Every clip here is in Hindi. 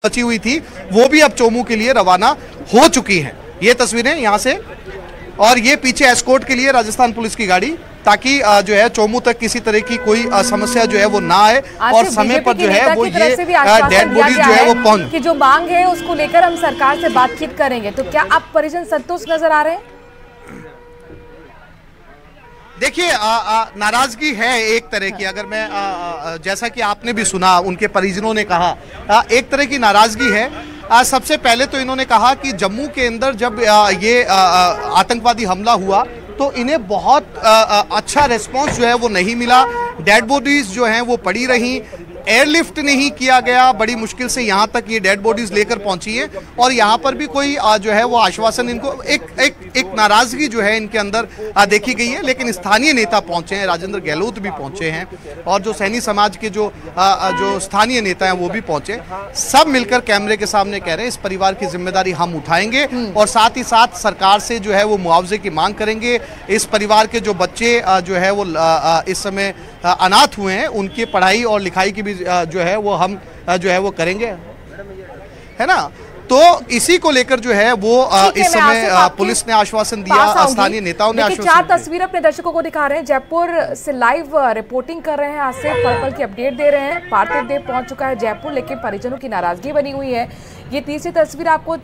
बची हुई थी वो भी अब चोमू के लिए रवाना हो चुकी हैं। ये तस्वीरें यहाँ से, और ये पीछे एस्कॉर्ट के लिए राजस्थान पुलिस की गाड़ी, ताकि जो है चोमू तक किसी तरह की कोई समस्या जो है वो ना आए और समय पर जो है वो ये डेड बॉडीज जो है वो पहुंच की जो मांग है उसको लेकर हम सरकार से बातचीत करेंगे। तो क्या आप परिजन संतुष्ट नजर आ रहे हैं? देखिए नाराजगी है एक तरह की, अगर मैं जैसा कि आपने भी सुना उनके परिजनों ने कहा, एक तरह की नाराजगी है। सबसे पहले तो इन्होंने कहा कि जम्मू के अंदर जब ये आतंकवादी हमला हुआ तो इन्हें बहुत अच्छा रिस्पांस जो है वो नहीं मिला। डेड बॉडीज जो हैं वो पड़ी रहीं, एयरलिफ्ट नहीं किया गया, बड़ी मुश्किल से यहाँ तक ये डेड बॉडीज लेकर पहुंची है। और यहाँ पर भी कोई जो है वो आश्वासन, इनको एक नाराजगी जो है इनके अंदर देखी गई है। लेकिन स्थानीय नेता पहुंचे हैं, राजेंद्र गहलोत भी पहुंचे हैं और जो सैनी समाज के जो स्थानीय नेता हैं वो भी पहुंचे। सब मिलकर कैमरे के सामने कह रहे हैं इस परिवार की जिम्मेदारी हम उठाएंगे और साथ ही साथ सरकार से जो है वो मुआवजे की मांग करेंगे। इस परिवार के जो बच्चे जो है वो इस समय अनाथ हुए हैं, उनकी पढ़ाई और लिखाई की भी जो है वो हम जो है वो करेंगे, है ना। तो इसी को लेकर जो है वो इस समय पुलिस ने आश्वासन दिया, स्थानीय नेताओं ने आश्वासन दिया। 4 तस्वीरें अपने दर्शकों को दिखा रहे हैं, जयपुर से लाइव रिपोर्टिंग कर रहे हैं, आज से पल-पल की अपडेट दे रहे हैं। पार्थिव देव पहुंच चुका है जयपुर, लेकिन परिजनों की नाराजगी बनी हुई है। ये तीसरी तस्वीर आपको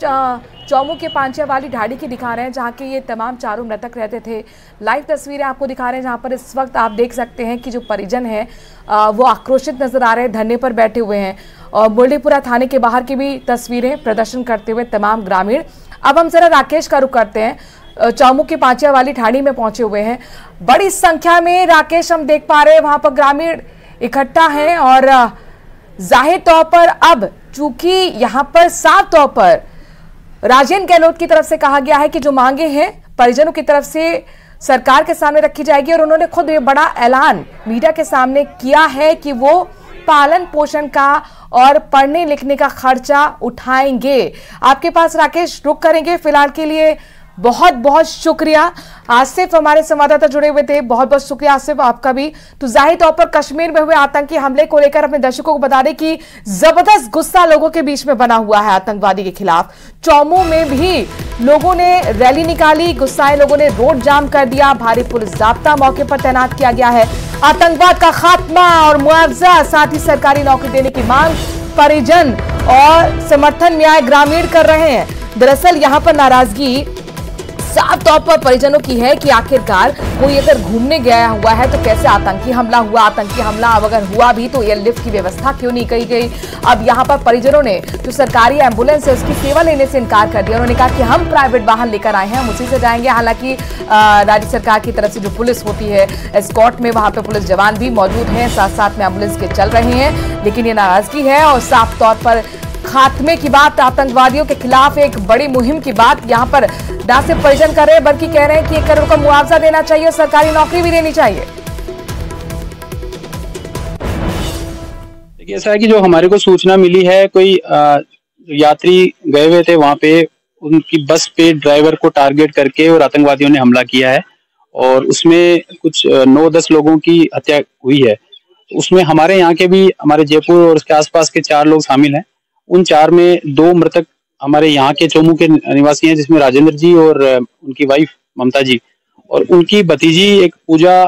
चौमू के पांचिया वाली ढाड़ी की दिखा रहे हैं, जहाँ के ये तमाम चारों मृतक रहते थे। लाइव तस्वीरें आपको दिखा रहे हैं, जहाँ पर इस वक्त आप देख सकते हैं कि जो परिजन हैं वो आक्रोशित नजर आ रहे हैं, धरने पर बैठे हुए हैं। और मुरलीपुरा थाने के बाहर की भी तस्वीरें, प्रदर्शन करते हुए तमाम ग्रामीण। अब हम जरा राकेश का रुख करते हैं, चौमू की पांचिया वाली ढाणी में पहुंचे हुए हैं। बड़ी संख्या में राकेश हम देख पा रहे हैं वहां पर ग्रामीण इकट्ठा हैं और जाहिर तौर पर अब चूंकि यहाँ पर साफ तौर पर राजेंद्र गहलोत की तरफ से कहा गया है कि जो मांगे हैं परिजनों की तरफ से सरकार के सामने रखी जाएगी, और उन्होंने खुद ये बड़ा ऐलान मीडिया के सामने किया है कि वो पालन पोषण का और पढ़ने लिखने का खर्चा उठाएंगे। आपके पास राकेश रुक करेंगे फिलहाल के लिए। बहुत बहुत शुक्रिया, आसिफ हमारे संवाददाता जुड़े हुए थे, बहुत बहुत शुक्रिया आसिफ आपका भी। तो जाहिर तौर पर कश्मीर में हुए आतंकी हमले को लेकर अपने दर्शकों को बता दें कि जबरदस्त गुस्सा लोगों के बीच में बना हुआ है आतंकवादी के खिलाफ। चौमू में भी लोगों ने रैली निकाली, गुस्साए लोगों ने रोड जाम कर दिया, भारी पुलिस जाब्ता मौके पर तैनात किया गया है। आतंकवाद का खात्मा और मुआवजा, साथ ही सरकारी नौकरी देने की मांग परिजन और समर्थन न्याय ग्रामीण कर रहे हैं। दरअसल यहाँ पर नाराजगी साफ तौर पर परिजनों की है कि आखिरकार कोई अगर घूमने गया हुआ है तो कैसे आतंकी हमला हुआ। आतंकी हमला अगर हुआ भी तो एयरलिफ्ट की व्यवस्था क्यों नहीं की गई। अब यहाँ पर परिजनों ने जो सरकारी एम्बुलेंस है उसकी सेवा लेने से इनकार कर दिया। उन्होंने कहा कि हम प्राइवेट वाहन लेकर आए हैं, हम उसी से जाएंगे। हालांकि राज्य सरकार की तरफ से जो पुलिस होती है एस्कॉर्ट में, वहां पर पुलिस जवान भी मौजूद हैं, साथ साथ में एम्बुलेंस के चल रहे हैं। लेकिन ये नाराजगी है और साफ तौर पर खात्मे की बात, आतंकवादियों के खिलाफ एक बड़ी मुहिम की बात यहाँ पर ना सिर्फ परिजन कर रहे हैं बल्कि कह रहे हैं कि 1 करोड़ का मुआवजा देना चाहिए और सरकारी नौकरी भी देनी चाहिए। देखिए ऐसा है कि जो हमारे को सूचना मिली है, कोई यात्री गए हुए थे वहां पे, उनकी बस पे ड्राइवर को टारगेट करके और आतंकवादियों ने हमला किया है और उसमें कुछ 9-10 लोगों की हत्या हुई है। उसमें हमारे यहाँ के भी, हमारे जयपुर और उसके आसपास के 4 लोग शामिल हैं। उन 4 में 2 मृतक हमारे यहाँ के चोमू के निवासी हैं, जिसमें राजेंद्र जी और उनकी वाइफ ममता जी, और उनकी भतीजी एक पूजा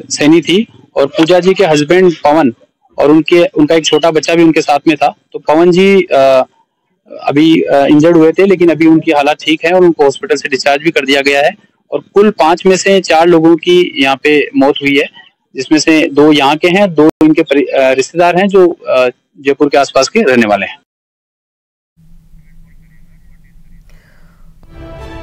सैनी थी, और पूजा जी के हस्बैंड पवन और उनका एक छोटा बच्चा भी उनके साथ में था। तो पवन जी अभी इंजर्ड हुए थे, लेकिन अभी उनकी हालत ठीक है और उनको हॉस्पिटल से डिस्चार्ज भी कर दिया गया है। और कुल 5 में से 4 लोगों की यहाँ पे मौत हुई है, जिसमें से 2 यहाँ के हैं, 2 इनके रिश्तेदार हैं जो जयपुर के आसपास के रहने वाले हैं।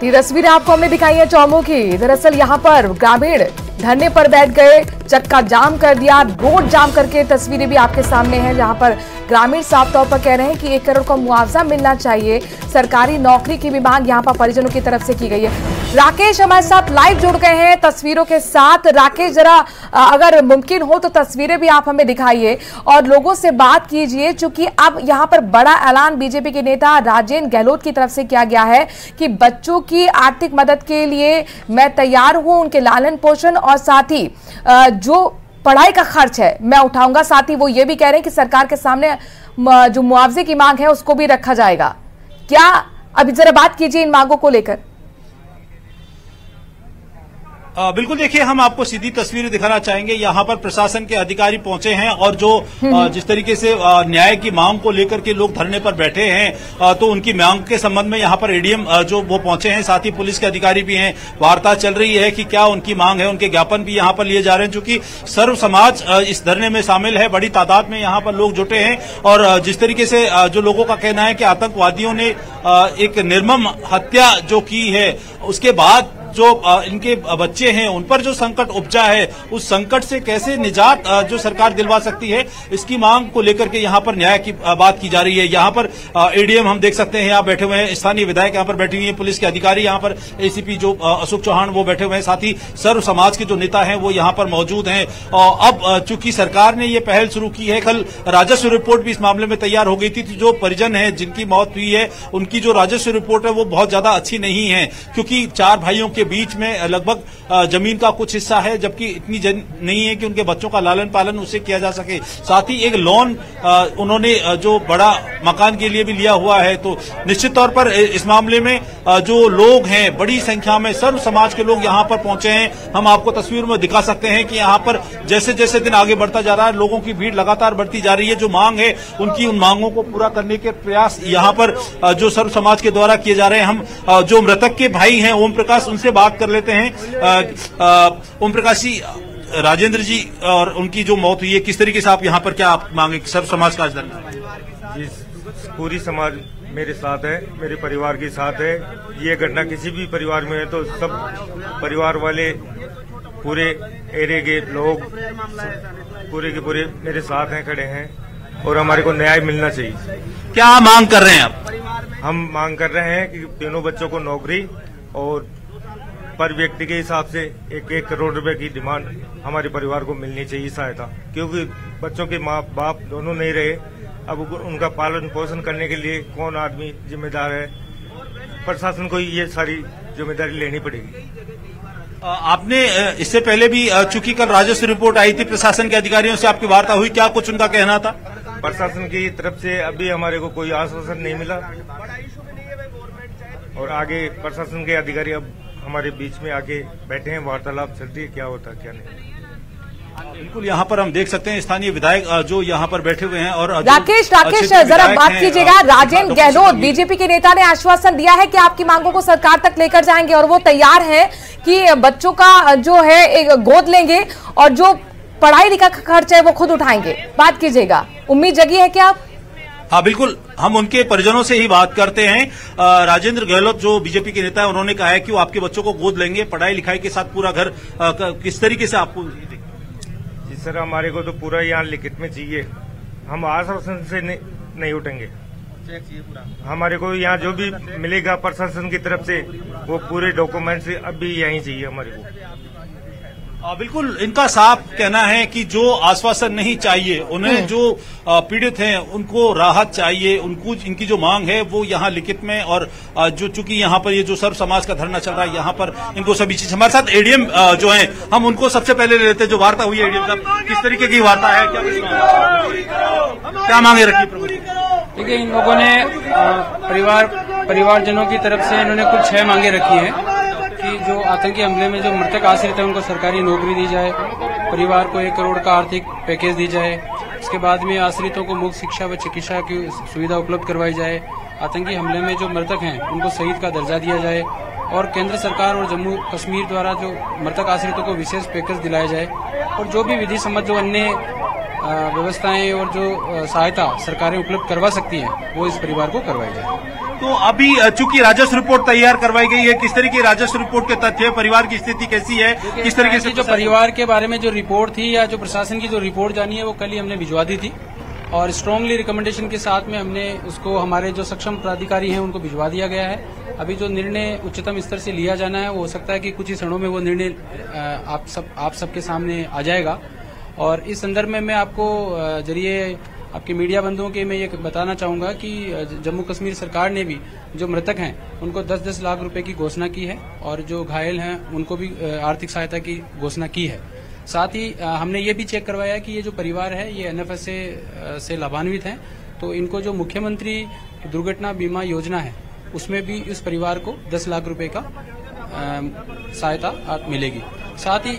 ये तस्वीरें आपको हमने दिखाई है चौमू की। दरअसल यहाँ पर ग्रामीण धरने पर बैठ गए, चक्का जाम कर दिया, रोड जाम करके तस्वीरें भी आपके सामने हैं, जहां पर ग्रामीण साफ तौर पर कह रहे हैं कि 1 करोड़ का मुआवजा मिलना चाहिए। सरकारी नौकरी की भी मांग यहाँ पर परिजनों की तरफ से की गई है। राकेश हमारे साथ लाइव जुड़ गए हैं तस्वीरों के साथ। राकेश, जरा अगर मुमकिन हो तो तस्वीरें भी आप हमें दिखाइए और लोगों से बात कीजिए, चूंकि अब यहाँ पर बड़ा ऐलान बीजेपी के नेता राजेंद्र गहलोत की तरफ से किया गया है कि बच्चों की आर्थिक मदद के लिए मैं तैयार हूं, उनके लालन पोषण और साथ ही जो पढ़ाई का खर्च है मैं उठाऊंगा। साथ ही वो ये भी कह रहे हैं कि सरकार के सामने जो मुआवजे की मांग है उसको भी रखा जाएगा। क्या अभी जरा बात कीजिए इन मांगों को लेकर। बिल्कुल, देखिए हम आपको सीधी तस्वीरें दिखाना चाहेंगे। यहाँ पर प्रशासन के अधिकारी पहुंचे हैं और जो जिस तरीके से न्याय की मांग को लेकर के लोग धरने पर बैठे हैं, तो उनकी मांग के संबंध में यहाँ पर एडीएम जो वो पहुंचे हैं, साथ ही पुलिस के अधिकारी भी हैं। वार्ता चल रही है कि क्या उनकी मांग है, उनके ज्ञापन भी यहाँ पर लिए जा रहे हैं। चूंकि सर्व समाज इस धरने में शामिल है, बड़ी तादाद में यहाँ पर लोग जुटे हैं और जिस तरीके से जो लोगों का कहना है कि आतंकवादियों ने एक निर्मम हत्या जो की है, उसके बाद जो इनके बच्चे हैं उन पर जो संकट उपजा है, उस संकट से कैसे निजात जो सरकार दिलवा सकती है, इसकी मांग को लेकर के यहाँ पर न्याय की बात की जा रही है। यहाँ पर एडीएम हम देख सकते हैं यहाँ बैठे हुए हैं, स्थानीय विधायक यहाँ पर बैठे हुए हैं, पुलिस के अधिकारी यहाँ पर, एसीपी जो अशोक चौहान वो बैठे हुए हैं, साथ ही सर्व समाज के जो नेता हैं वो यहाँ पर मौजूद हैं। अब चूंकि सरकार ने ये पहल शुरू की है, कल राजस्व रिपोर्ट भी इस मामले में तैयार हो गई थी। जो परिजन है जिनकी मौत हुई है, उनकी जो राजस्व रिपोर्ट है वो बहुत ज्यादा अच्छी नहीं है, क्योंकि 4 भाइयों के बीच में लगभग जमीन का कुछ हिस्सा है, जबकि इतनी नहीं है कि उनके बच्चों का लालन पालन उससे किया जा सके। साथ ही एक लोन उन्होंने जो बड़ा मकान के लिए भी लिया हुआ है। तो निश्चित तौर पर इस मामले में जो लोग हैं, बड़ी संख्या में सर्व समाज के लोग यहाँ पर पहुंचे हैं। हम आपको तस्वीर में दिखा सकते हैं कि यहाँ पर जैसे जैसे दिन आगे बढ़ता जा रहा है, लोगों की भीड़ लगातार बढ़ती जा रही है। जो मांग है उनकी, उन मांगों को पूरा करने के प्रयास यहाँ पर जो सर्व समाज के द्वारा किए जा रहे हैं। हम जो मृतक के भाई हैं ओम प्रकाश, उनसे बात कर लेते हैं। ओम प्रकाश जी, राजेंद्र जी और उनकी जो मौत हुई है, किस तरीके से आप यहाँ पर क्या आप मांगे सर्व समाज का जी? पूरी समाज मेरे साथ है, मेरे परिवार के साथ है। ये घटना किसी भी परिवार में है तो सब परिवार वाले, पूरे एरिया के लोग पूरे के पूरे मेरे साथ हैं, खड़े हैं और हमारे को न्याय मिलना चाहिए। क्या मांग कर रहे हैं आप? हम मांग कर रहे हैं कि तीनों बच्चों को नौकरी और पर व्यक्ति के हिसाब से 1-1 करोड़ रुपए की डिमांड हमारे परिवार को मिलनी चाहिए सहायता, क्योंकि बच्चों के माँ बाप दोनों नहीं रहे। अब उनका पालन पोषण करने के लिए कौन आदमी जिम्मेदार है? प्रशासन को ये सारी जिम्मेदारी लेनी पड़ेगी। आपने इससे पहले भी, चूंकि कल राजस्व रिपोर्ट आई थी, प्रशासन के अधिकारियों से आपकी वार्ता हुई, क्या कुछ उनका कहना था? प्रशासन की तरफ से अभी हमारे को कोई आश्वासन नहीं मिला और आगे प्रशासन के अधिकारी अब हमारे बीच में आके बैठे हैं, वार्तालाप चलती है, क्या होता है क्या नहीं। बिल्कुल, यहाँ पर हम देख सकते हैं स्थानीय विधायक जो यहाँ पर बैठे हुए हैं। और राकेश जरा बात कीजिएगा। राजेंद्र गहलोत बीजेपी के नेता ने आश्वासन दिया है कि आपकी मांगों को सरकार तक लेकर जाएंगे और वो तैयार है कि बच्चों का जो है एक गोद लेंगे और जो पढ़ाई लिखा खर्च है वो खुद उठाएंगे। बात कीजिएगा, उम्मीद जगी है क्या आप? हाँ बिल्कुल, हम उनके परिजनों से ही बात करते हैं। राजेंद्र गहलोत जो बीजेपी के नेता है, उन्होंने कहा है कि वो आपके बच्चों को गोद लेंगे, पढ़ाई लिखाई के साथ पूरा घर। किस तरीके से आपको? जी सर, हमारे को तो पूरा यहाँ लिखित में चाहिए, हम आश्वासन से नहीं उठेंगे। हमारे को यहाँ जो भी मिलेगा प्रशासन की तरफ से वो पूरे डॉक्यूमेंट्स अभी यहीं चाहिए हमारे को। बिल्कुल, इनका साफ कहना है कि जो आश्वासन नहीं चाहिए उन्हें, जो पीड़ित हैं उनको राहत चाहिए, उनको इनकी जो मांग है वो यहाँ लिखित में। और जो चूंकि यहाँ पर ये जो सर्व समाज का धरना चल रहा है, यहाँ पर इनको सभी चीज। हमारे साथ एडीएम जो हैं, हम उनको सबसे पहले ले लेते हैं। जो वार्ता हुई है एडीएम साहब, किस तरीके की वार्ता है, क्या मांगे रखी? देखिए, इन लोगों ने परिवारजनों की तरफ से इन्होंने कुल 6 मांगे रखी हैं कि जो आतंकी हमले में जो मृतक आश्रित है उनको सरकारी नौकरी दी जाए, परिवार को 1 करोड़ का आर्थिक पैकेज दी जाए, इसके बाद में आश्रितों को मुफ्त शिक्षा व चिकित्सा की सुविधा उपलब्ध करवाई जाए, आतंकी हमले में जो मृतक हैं उनको शहीद का दर्जा दिया जाए और केंद्र सरकार और जम्मू कश्मीर द्वारा जो मृतक आश्रितों को विशेष पैकेज दिलाया जाए और जो भी विधि सम्मत जो अन्य व्यवस्थाएं और जो सहायता सरकारें उपलब्ध करवा सकती हैं वो इस परिवार को करवाई जाए। तो अभी चूंकि राजस्व रिपोर्ट तैयार करवाई गई है, किस तरीके राजस्व रिपोर्ट के तथ्य, परिवार की स्थिति कैसी है, किस तरीके से? जो परिवार के बारे में जो रिपोर्ट थी या जो प्रशासन की जो रिपोर्ट जानी है वो कल ही हमने भिजवा दी थी और स्ट्रांगली रिकमेंडेशन के साथ में हमने उसको हमारे जो सक्षम प्राधिकारी हैं उनको भिजवा दिया गया है। अभी जो निर्णय उच्चतम स्तर से लिया जाना है वो हो सकता है कि कुछ ही क्षणों में वो निर्णय आप सबके सामने आ जाएगा। और इस संदर्भ में मैं आपको जरिए आपके मीडिया बंधुओं के मैं ये बताना चाहूंगा कि जम्मू कश्मीर सरकार ने भी जो मृतक हैं उनको 10-10 लाख रुपए की घोषणा की है और जो घायल हैं उनको भी आर्थिक सहायता की घोषणा की है। साथ ही हमने ये भी चेक करवाया कि ये जो परिवार है ये NFSA से लाभान्वित हैं, तो इनको जो मुख्यमंत्री दुर्घटना बीमा योजना है उसमें भी इस परिवार को 10 लाख रुपए का सहायता मिलेगी। साथ ही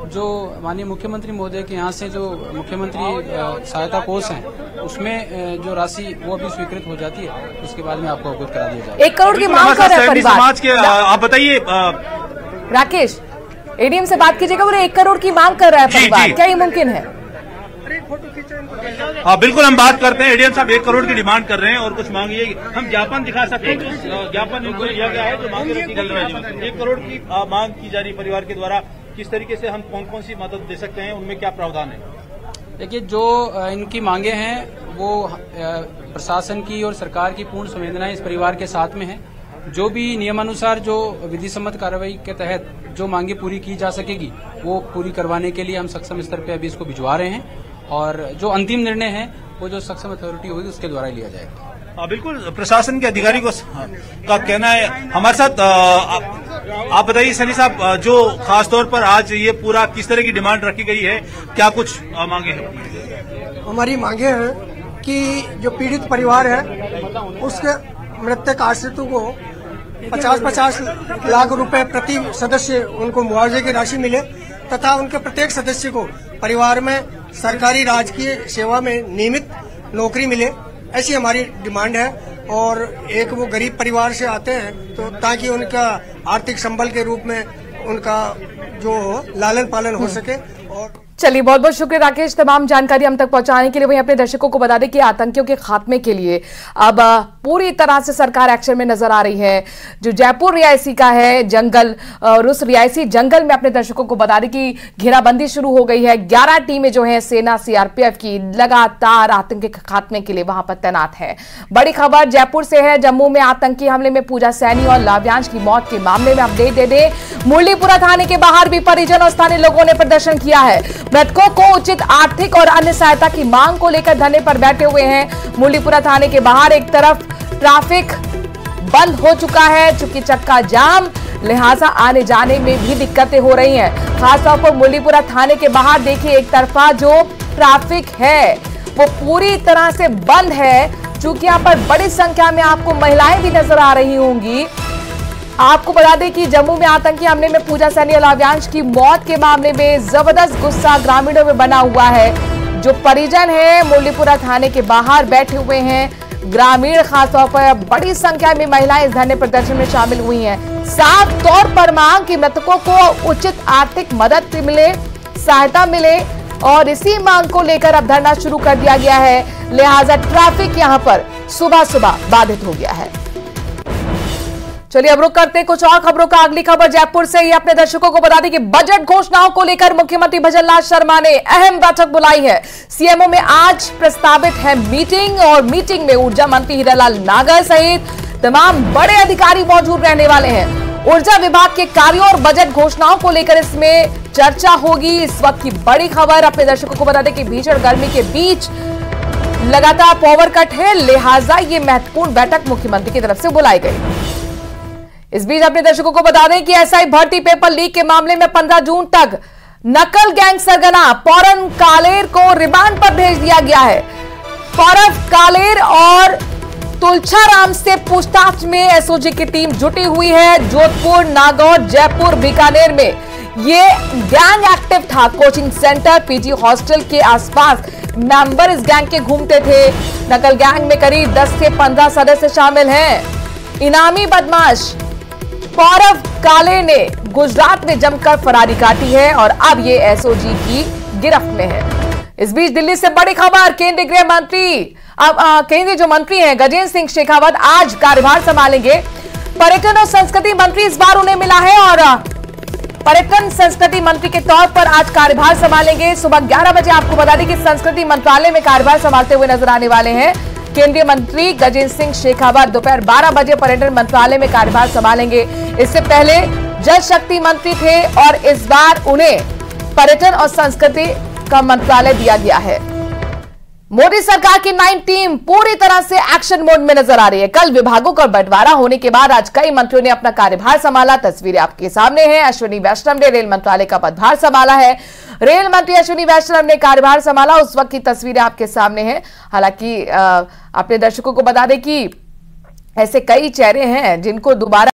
जो माननीय मुख्यमंत्री महोदय के यहाँ से जो मुख्यमंत्री सहायता कोष है उसमें जो राशि वो भी स्वीकृत हो जाती है, उसके बाद में आपको अवगत करा दिया जाएगा। 1 करोड़ की मांग कर रहा है परिवार। समाज के आप बताइए राकेश, एडीएम से बात कीजिएगा। बोले 1 करोड़ की मांग कर रहा है परिवार, क्या ये मुमकिन है? हाँ बिल्कुल, हम बात करते हैं। एडीएम साहब 1 करोड़ की डिमांड कर रहे हैं और कुछ मांग, ये हम ज्ञापन दिखा सकते हैं, जो ज्ञापन इनको दिया गया है जो मांगे रखी गई है। 1 करोड़ की मांग की जा रही परिवार के द्वारा, किस तरीके से हम कौन कौन सी मदद दे सकते हैं, उनमें क्या प्रावधान है? देखिए, जो इनकी मांगे हैं वो प्रशासन की और सरकार की पूर्ण संवेदनाएं इस परिवार के साथ में है। जो भी नियमानुसार जो विधि सम्मत कार्रवाई के तहत जो मांगे पूरी की जा सकेगी वो पूरी करवाने के लिए हम सक्षम स्तर पे अभी इसको भिजवा रहे हैं, और जो अंतिम निर्णय है वो जो सक्षम अथॉरिटी होगी उसके द्वारा लिया जाएगा। बिल्कुल, प्रशासन के अधिकारी का कहना है। हमारे साथ आप बताइए सनी साहब, जो खासतौर पर आज ये पूरा किस तरह की डिमांड रखी गई है, क्या कुछ मांगे हैं? हमारी मांगे हैं कि जो पीड़ित परिवार है उसके मृतक आश्रितों को 50-50 लाख रुपए प्रति सदस्य उनको मुआवजे की राशि मिले, तथा उनके प्रत्येक सदस्य को परिवार में सरकारी राजकीय सेवा में नियमित नौकरी मिले, ऐसी हमारी डिमांड है। और एक वो गरीब परिवार से आते हैं तो ताकि उनका आर्थिक संबल के रूप में उनका जो लालन पालन हो सके। और चलिए, बहुत बहुत शुक्रिया राकेश, तमाम जानकारी हम तक पहुंचाने के लिए। वहीं अपने दर्शकों को बता दें कि आतंकियों के खात्मे के लिए अब पूरी तरह से सरकार एक्शन में नजर आ रही है। जो जयपुर रियासी का है जंगल, और उस रियासी जंगल में अपने दर्शकों को बता दें कि घेराबंदी शुरू हो गई है। 11 टीमें जो है सेना CRPF की लगातार आतंकी के खात्मे के लिए वहां पर तैनात है। बड़ी खबर जयपुर से है। जम्मू में आतंकी हमले में पूजा सैनी और लाव्यांश की मौत के मामले में अपडेट दे दे। मुरलीपुरा थाने के बाहर भी परिजन और स्थानीय लोगों ने प्रदर्शन किया है। मृतकों को उचित आर्थिक और अन्य सहायता की मांग को लेकर धरने पर बैठे हुए हैं। मुरलीपुरा थाने के बाहर एक तरफ ट्रैफिक बंद हो चुका है, चूंकि चक्का जाम, लिहाजा आने जाने में भी दिक्कतें हो रही हैं। खासतौर पर मुरलीपुरा थाने के बाहर देखिए, एक तरफा जो ट्रैफिक है वो पूरी तरह से बंद है, चूंकि यहाँ पर बड़ी संख्या में आपको महिलाएं भी नजर आ रही होंगी। आपको बता दें कि जम्मू में आतंकी हमले में पूजा सैनी और लाव्यांश की मौत के मामले में जबरदस्त गुस्सा ग्रामीणों में बना हुआ है। जो परिजन है मुरलीपुरा थाने के बाहर बैठे हुए हैं, ग्रामीण खासतौर पर बड़ी संख्या में महिलाएं इस धरने प्रदर्शन में शामिल हुई हैं। साफ तौर पर मांग कि मृतकों को उचित आर्थिक मदद मिले, सहायता मिले, और इसी मांग को लेकर अब धरना शुरू कर दिया गया है। लिहाजा ट्रैफिक यहां पर सुबह सुबह बाधित हो गया है। चलिए अब रुक करते हैं कुछ और खबरों का। अगली खबर जयपुर से ही अपने दर्शकों को बता दें कि बजट घोषणाओं को लेकर मुख्यमंत्री भजनलाल शर्मा ने अहम बैठक बुलाई है। सीएमओ में आज प्रस्तावित है मीटिंग, और मीटिंग में ऊर्जा मंत्री हीरालाल नागर सहित तमाम बड़े अधिकारी मौजूद रहने वाले हैं। ऊर्जा विभाग के कार्यों और बजट घोषणाओं को लेकर इसमें चर्चा होगी। इस वक्त की बड़ी खबर, अपने दर्शकों को बता दें कि भीषण गर्मी के बीच लगातार पावर कट है, लिहाजा ये महत्वपूर्ण बैठक मुख्यमंत्री की तरफ से बुलाई गई। इस बीच अपने दर्शकों को बता दें कि एसआई भर्ती पेपर लीक के मामले में 15 जून तक नकल गैंग सरगना पौरव कालेर को रिमांड पर भेज दिया गया है। पौरव कालेर और तुलछाराम से पूछताछ में एसओजी की टीम जुटी हुई है। जोधपुर, नागौर, जयपुर, बीकानेर में ये गैंग एक्टिव था। कोचिंग सेंटर, पीजी हॉस्टल के आसपास मेंबर इस गैंग के घूमते थे। नकल गैंग में करीब 10 से 15 सदस्य शामिल हैं। इनामी बदमाश पौरव काले ने गुजरात में जमकर फरारी काटी है और अब ये एसओजी की गिरफ्त में है। इस बीच दिल्ली से बड़ी खबर, केंद्रीय गृह मंत्री, अब केंद्रीय जो मंत्री हैं गजेंद्र सिंह शेखावत आज कार्यभार संभालेंगे। पर्यटन और संस्कृति मंत्री इस बार उन्हें मिला है और पर्यटन संस्कृति मंत्री के तौर पर आज कार्यभार संभालेंगे। सुबह 11 बजे आपको बता दें कि संस्कृति मंत्रालय में कार्यभार संभालते हुए नजर आने वाले हैं केंद्रीय मंत्री गजेंद्र सिंह शेखावत। दोपहर 12 बजे पर्यटन मंत्रालय में कार्यभार संभालेंगे। इससे पहले जल शक्ति मंत्री थे और इस बार उन्हें पर्यटन और संस्कृति का मंत्रालय दिया गया है। मोदी सरकार की 9 टीम पूरी तरह से एक्शन मोड में नजर आ रही है। कल विभागों का बंटवारा होने के बाद आज कई मंत्रियों ने अपना कार्यभार संभाला। तस्वीरें आपके सामने हैं। अश्विनी वैष्णव ने रेल मंत्रालय का पदभार संभाला है। रेल मंत्री अश्विनी वैष्णव ने कार्यभार संभाला, उस वक्त की तस्वीरें आपके सामने हैं। हालांकि अपने दर्शकों को बता दें कि ऐसे कई चेहरे हैं जिनको दोबारा